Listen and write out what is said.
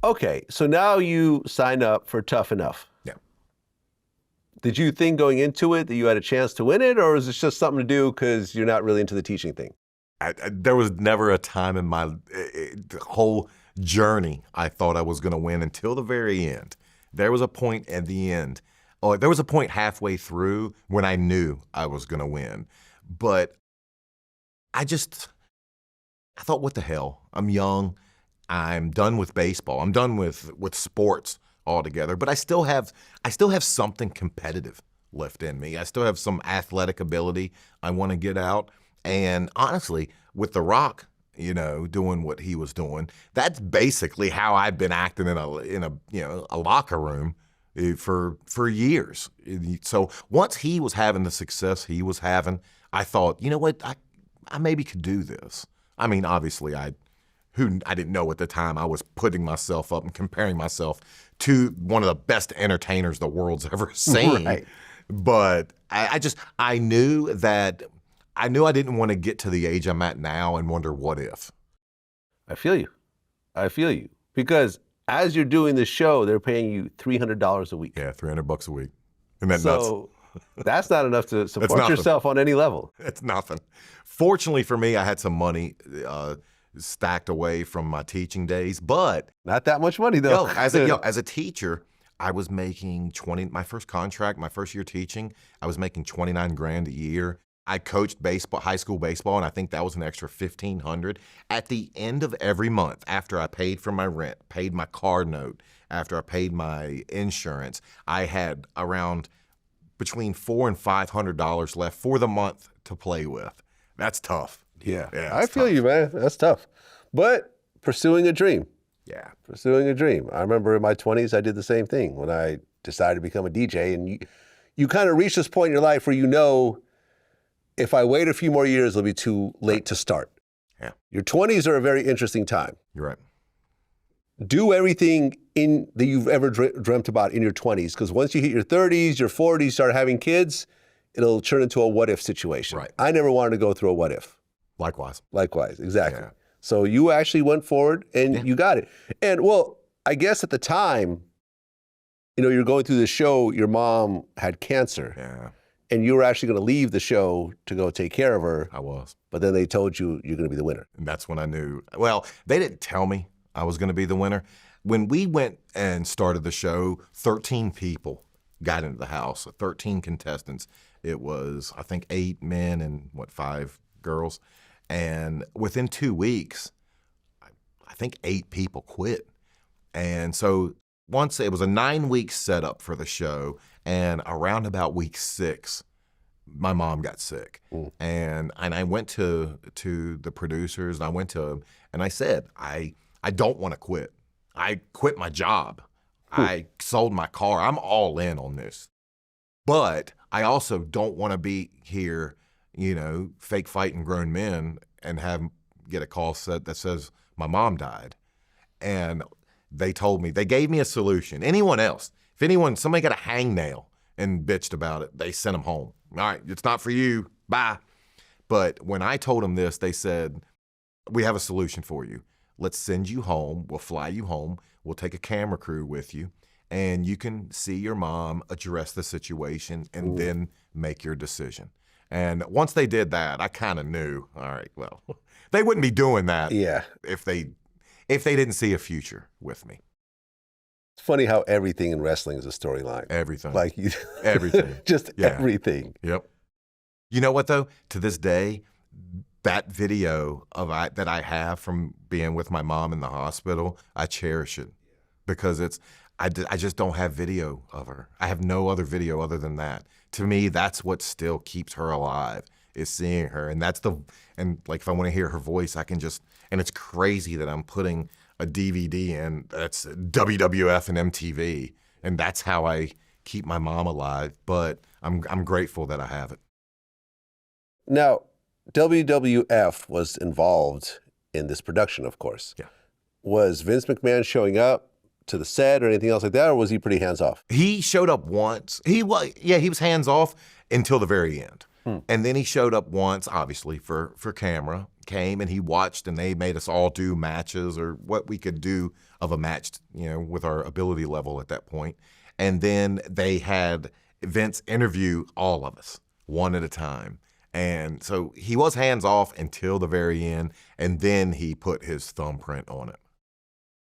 Okay, so now you sign up for Tough Enough. Yeah. Did you think going into it that you had a chance to win it, or is it just something to do because you're not really into the teaching thing? There was never a time in my the whole journey I thought I was going to win until the very end. There was a point at the end, or there was a point halfway through when I knew I was going to win. But I thought, what the hell? I'm young. I'm done with baseball. I'm done with sports altogether. But I still have something competitive left in me. I still have some athletic ability I want to get out. And honestly, with The Rock, doing what he was doing, that's basically how I've been acting in a locker room for years. So once he was having the success he was having, I thought, you know what, I maybe could do this. I mean, obviously, I didn't know at the time I was putting myself up and comparing myself to one of the best entertainers the world's ever seen. Right. But I knew I didn't want to get to the age I'm at now and wonder what if. I feel you. Because as you're doing the show, they're paying you $300 a week. Yeah, $300 a week. Isn't that nuts? That's not enough to support yourself on any level. It's nothing. Fortunately for me, I had some money stacked away from my teaching days, but not that much money though. As a teacher, I was making my first contract, my first year teaching, I was making $29,000 a year. I coached baseball, high school baseball, and I think that was an extra $1,500. At the end of every month, after I paid for my rent, paid my car note, after I paid my insurance, I had around between $400 and $500 left for the month to play with. That's tough. Yeah, I feel you, man. That's tough. But pursuing a dream. Yeah. Pursuing a dream. I remember in my 20s, I did the same thing when I decided to become a DJ. And you kind of reach this point in your life where if I wait a few more years, it'll be too late to start. Yeah. Your 20s are a very interesting time. You're right. Do everything that you've ever dreamt about in your 20s, because once you hit your 30s, your 40s, start having kids, it'll turn into a what-if situation. Right. I never wanted to go through a what-if. Likewise, exactly. Yeah. So you actually went forward and you got it. And well, I guess at the time, you're going through the show, your mom had cancer. Yeah. And you were actually going to leave the show to go take care of her. I was. But then they told you you're going to be the winner. And that's when I knew. Well, they didn't tell me I was going to be the winner. When we went and started the show, 13 people got into the house, 13 contestants. It was, I think, 8 men and 5 girls. And within 2 weeks, I think 8 people quit. And so once it was a 9-week setup for the show, and around about week 6, my mom got sick. And I went to the producers, and I went to them, and I said, I don't want to quit. I quit my job. I sold my car. I'm all in on this. But I also don't want to be here, fake fighting grown men and get a call that says my mom died. And they told me, they gave me a solution. Anyone else, somebody got a hangnail and bitched about it, they sent them home. All right, it's not for you, bye. But when I told them this, they said, we have a solution for you. Let's send you home, we'll fly you home, we'll take a camera crew with you, and you can see your mom, address the situation, and then make your decision. And once they did that, I kind of knew, all right, well, they wouldn't be doing that if they didn't see a future with me. It's funny how everything in wrestling is a storyline. Everything. Everything. Just everything. Yep. You know what, though? To this day, that video that I have from being with my mom in the hospital, I cherish it because I just don't have video of her. I have no other video other than that. To me, that's what still keeps her alive, is seeing her. And if I want to hear her voice, I can and it's crazy that I'm putting a DVD in that's WWF and MTV, and that's how I keep my mom alive. But I'm grateful that I have it. Now, WWF was involved in this production, of course. Yeah. Was Vince McMahon showing up to the set or anything else like that, or was he pretty hands-off? He showed up once. He was hands-off until the very end. And then he showed up once, obviously, for camera, came and he watched, and they made us all do matches or what we could do of a match, with our ability level at that point. And then they had Vince interview all of us one at a time. And so he was hands off until the very end, and then he put his thumbprint on it.